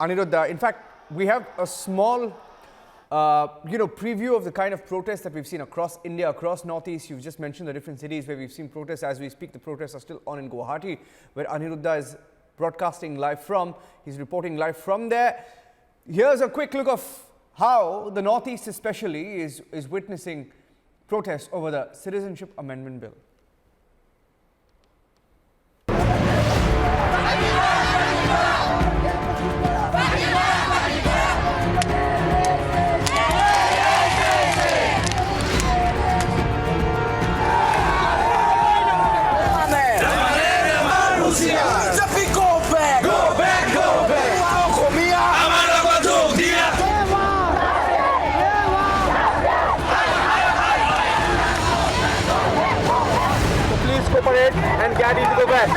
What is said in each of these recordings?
Aniruddha. In fact, we have a small preview of the kind of protests that we've seen across India, across Northeast. You've just mentioned the different cities where we've seen protests. As we speak, the protests are still on in Guwahati, where Aniruddha is broadcasting live from. He's reporting live from there. Here's a quick look of how the Northeast especially is witnessing protests over the Citizenship Amendment Bill. And get into the west.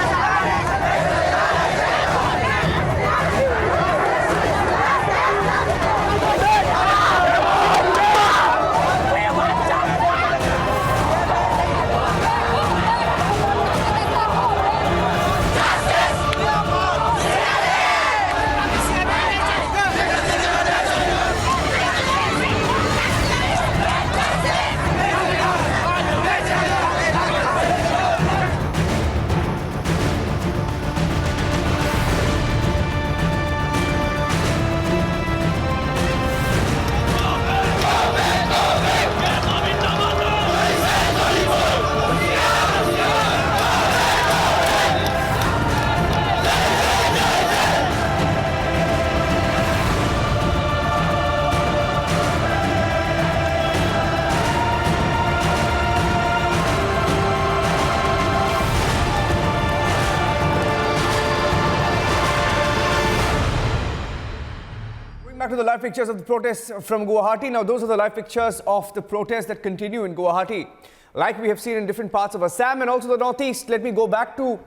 Back to the live pictures of the protests from Guwahati. Now, those are the live pictures of the protests that continue in Guwahati, like we have seen in different parts of Assam and also the Northeast. Let me go back to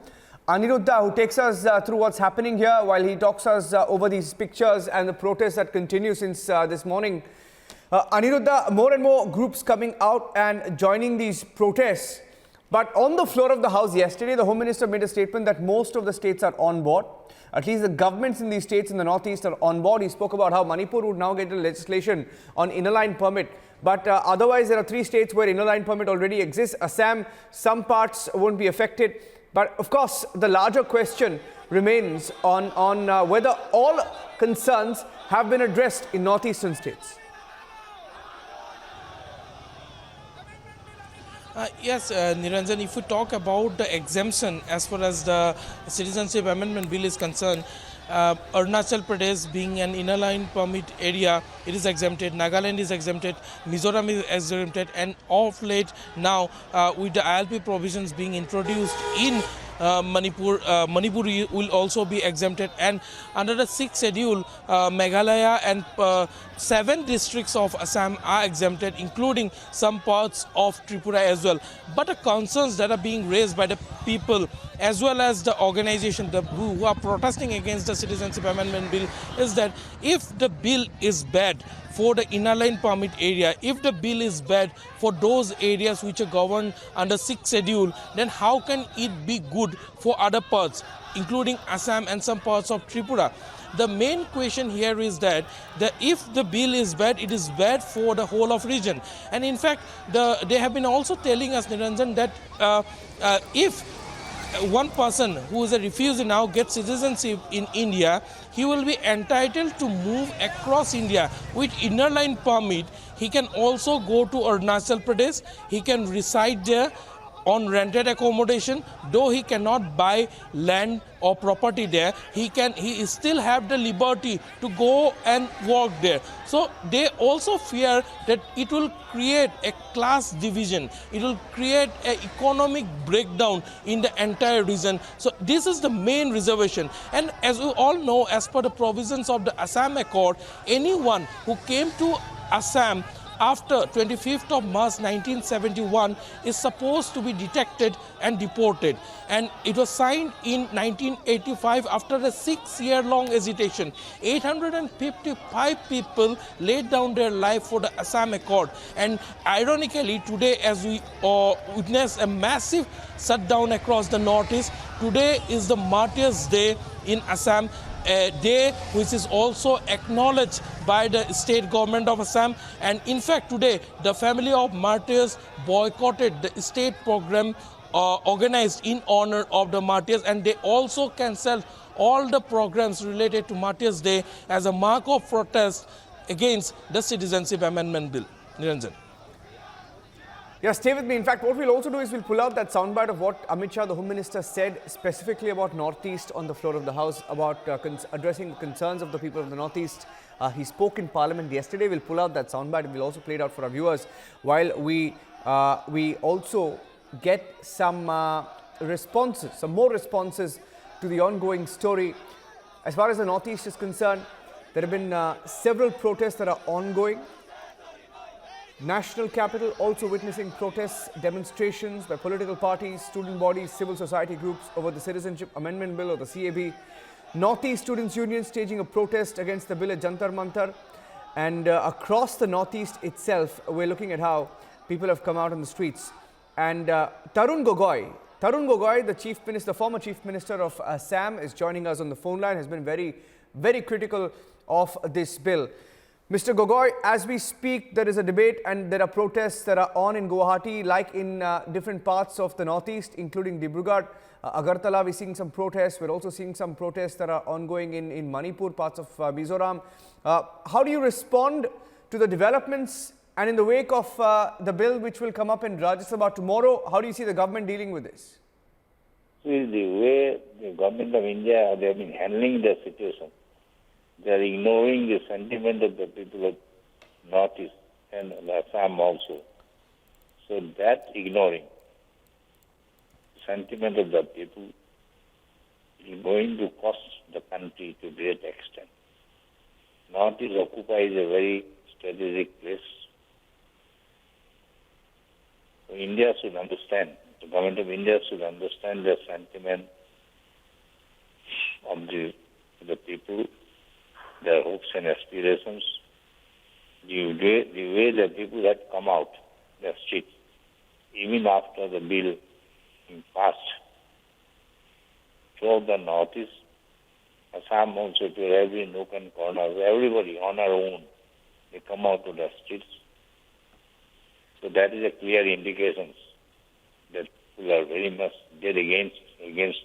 Aniruddha, who takes us through what's happening here while he talks us over these pictures and the protests that continue since this morning. Aniruddha, more and more groups coming out and joining these protests. But on the floor of the House yesterday, the Home Minister made a statement that most of the states are on board. At least the governments in these states in the Northeast are on board. He spoke about how Manipur would now get a legislation on inner line permit. But otherwise, there are 3 states where inner line permit already exists. Assam, some parts won't be affected. But of course, the larger question remains on whether all concerns have been addressed in northeastern states. Yes, Niranjan, if we talk about the exemption as far as the Citizenship Amendment Bill is concerned, Arunachal Pradesh being an inner line permit area, it is exempted. Nagaland is exempted. Mizoram is exempted. And of late now, with the ILP provisions being introduced in Manipur will also be exempted, and under the 6th schedule, Meghalaya and 7 districts of Assam are exempted, including some parts of Tripura as well. But the concerns that are being raised by the people as well as the organization who are protesting against the Citizenship Amendment Bill is that if the bill is bad for the inner line permit area, if the bill is bad for those areas which are governed under 6th schedule, then how can it be good for other parts, including Assam and some parts of Tripura? The main question here is that if the bill is bad, it is bad for the whole of region. And in fact, they have been also telling us, Niranjan, that if one person who is a refugee now gets citizenship in India, he will be entitled to move across India with inner line permit. He can also go to Arunachal Pradesh. He can reside there on rented accommodation, though he cannot buy land or property there. He still have the liberty to go and work there. So they also fear that it will create a class division. It will create an economic breakdown in the entire region. So this is the main reservation. And as we all know, as per the provisions of the Assam Accord, anyone who came to Assam after 25th of March 1971 is supposed to be detected and deported. And it was signed in 1985 after a 6-year-long hesitation. 855 people laid down their life for the Assam Accord. And ironically, today as we witness a massive shutdown across the Northeast, today is the Martyrs' Day in Assam. a day which is also acknowledged by the state government of Assam. And in fact, today, the family of martyrs boycotted the state program organized in honor of the martyrs, and they also cancelled all the programs related to Martyrs' Day as a mark of protest against the Citizenship Amendment Bill. Niranjan. Yeah, stay with me. In fact, what we'll also do is we'll pull out that soundbite of what Amit Shah, the Home Minister, said specifically about Northeast on the floor of the House, about addressing the concerns of the people of the Northeast. He spoke in Parliament yesterday. We'll pull out that soundbite and we'll also play it out for our viewers while we also get some responses, some more responses to the ongoing story. As far as the Northeast is concerned, there have been several protests that are ongoing. National capital also witnessing protests, demonstrations by political parties, student bodies, civil society groups over the Citizenship Amendment Bill or the CAB. Northeast Students' Union staging a protest against the bill at Jantar Mantar. And across the Northeast itself, we're looking at how people have come out on the streets. And Tarun Gogoi, the Chief Minister, former Chief Minister of Assam, is joining us on the phone line, has been very, very critical of this bill. Mr. Gogoi, as we speak, there is a debate and there are protests that are on in Guwahati, like in different parts of the Northeast, including Dibrugarh, Agartala. We're seeing some protests. We're also seeing some protests that are ongoing in Manipur, parts of Mizoram. How do you respond to the developments and in the wake of the bill which will come up in Rajya Sabha tomorrow? How do you see the government dealing with this? See, the way the government of India, they have been handling the situation. They are ignoring the sentiment of the people of Northeast and Assam also. So that ignoring sentiment of the people is going to cost the country to a great extent. Northeast occupies a very strategic place. So India should understand, the government of India should understand the sentiment of the people, their hopes and aspirations, the way the people had come out the streets, even after the bill passed throughout the Northeast, Assam also, to every nook and corner, everybody on our own, they come out to the streets. So that is a clear indication that people are very much dead against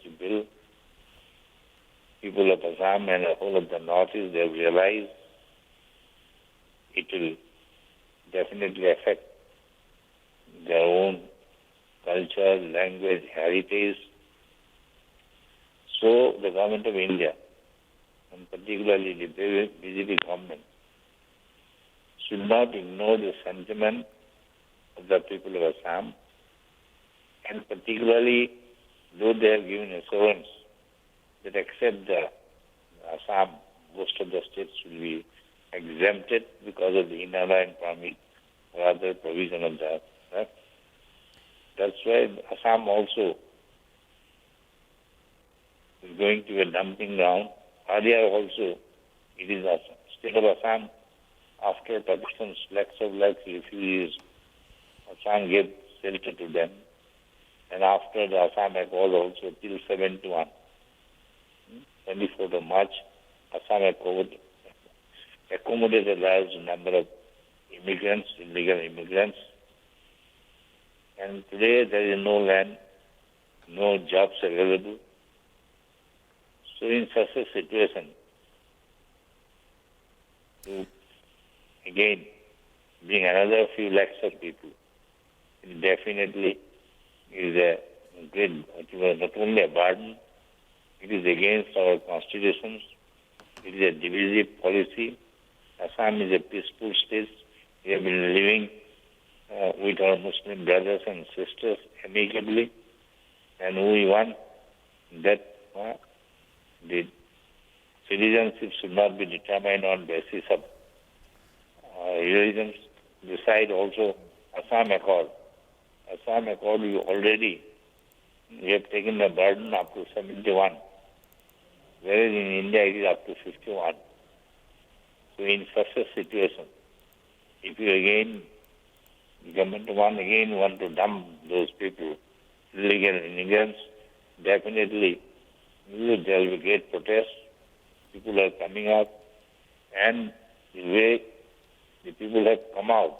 the bill. People of Assam and the whole of the Northeast, they have realized it will definitely affect their own culture, language, heritage. So the government of India, and particularly the BJP government, should not ignore the sentiment of the people of Assam, and particularly though they have given assurance that except the Assam, most of the states will be exempted because of the inner line permit or other provision of that. Right? That's why Assam also is going to be a dumping ground. Earlier also, it is the state of Assam, after Pakistan's lakhs of refugees, Assam gave shelter to them. And after the Assam Accord also, till 71, 24th of March, Assam accommodated a large number of immigrants, illegal immigrants. And today there is no land, no jobs available. So in such a situation, to again bring another few lakhs of people, it definitely is a great, not only a burden, it is against our constitutions. It is a divisive policy. Assam is a peaceful state. We have been living with our Muslim brothers and sisters amicably, and we want that the citizenship should not be determined on basis of religions. Beside also Assam Accord. Assam Accord, we have taken the burden up to 71. Whereas in India it is up to 51. So in such a situation, if you again, the government want to dump those people, illegal immigrants, definitely there will be great protest. people are coming up, and the way the people have come out,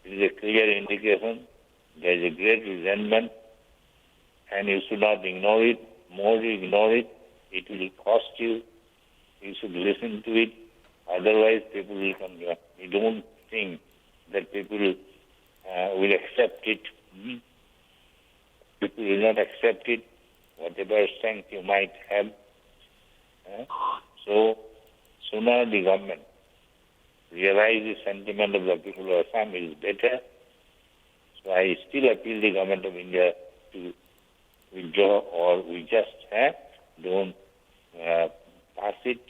it is a clear indication there is a great resentment, and you should not ignore it. More you ignore it, it will cost you. You should listen to it. Otherwise, people will come here. You don't think that people will accept it. People will not accept it, whatever strength you might have. So, sooner the government realize the sentiment of the people of Assam is better. So I still appeal the government of India to withdraw, or we just don't pass it.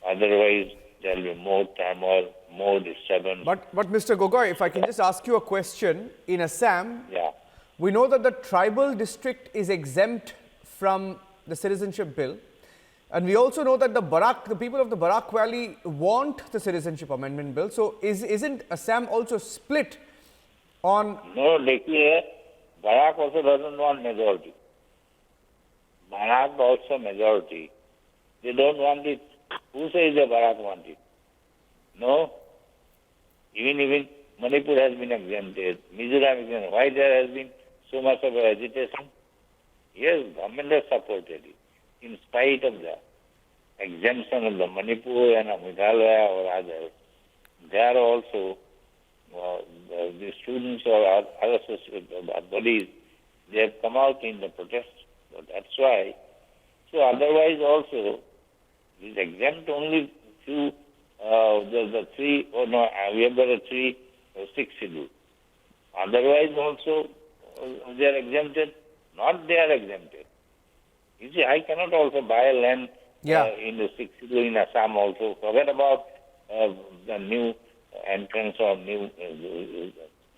Otherwise, there will be more turmoil, more disturbance. But Mr. Gogoi, if I can just ask you a question, in Assam, Yeah. we know that the tribal district is exempt from the citizenship bill. And we also know that the people of the Barak Valley want the citizenship amendment bill. So isn't Assam also split on... No, look here, Barak also doesn't want majority. Barak also majority. They don't want it. Who says the Barak want it? No. Even Manipur has been exempted. Mizoram is exempted. Why there has been so much of agitation? Yes, government has supported it. In spite of the exemption of the Manipur and Meghalaya or others, there are also the students or other bodies, they have come out in the protest. So that's why. So otherwise also, it is exempt only to the three, or no, we have got a 3 or 6 schedule. Otherwise also, they are exempted. Not they are exempted. You see, I cannot also buy a land in the 6th schedule in Assam also. Forget about the new entrance of new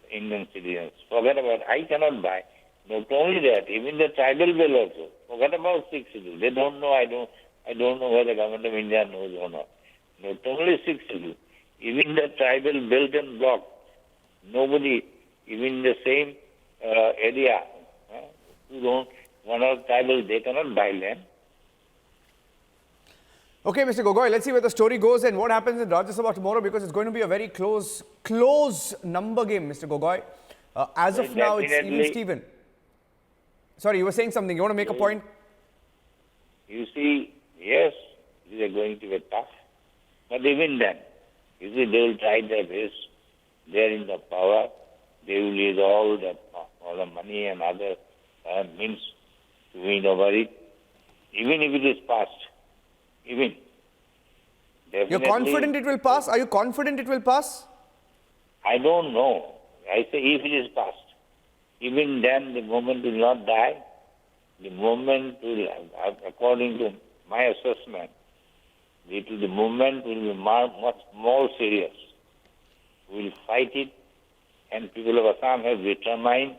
Indian citizens. Forget about, I cannot buy. Not only that, even the tribal bill also. Forget about 6th schedule. They don't know, I don't know whether the government of India knows or not. Not only 6th schedule, even the tribal built and block. Nobody, even the same area, who don't want our tribal, they cannot buy land. Okay, Mr. Gogoi, let's see where the story goes and what happens in Rajya Sabha tomorrow, because it's going to be a very close number game, Mr. Gogoi. As of now, it's even Steven. Sorry, you were saying something. You want to make a point? You see, yes, they are going to be tough. But even then, you see, they will try their best. They are in the power. They will use all the money and other means to win over it. Even if it is passed. Even. You're confident it will pass? Are you confident it will pass? I don't know. I say if it is passed. Even then, the movement will not die. The movement will, according to my assessment, the movement will be much more serious. We will fight it, and people of Assam have determined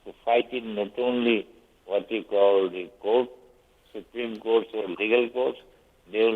to fight it not only what we call the court, Supreme Courts or legal courts, they will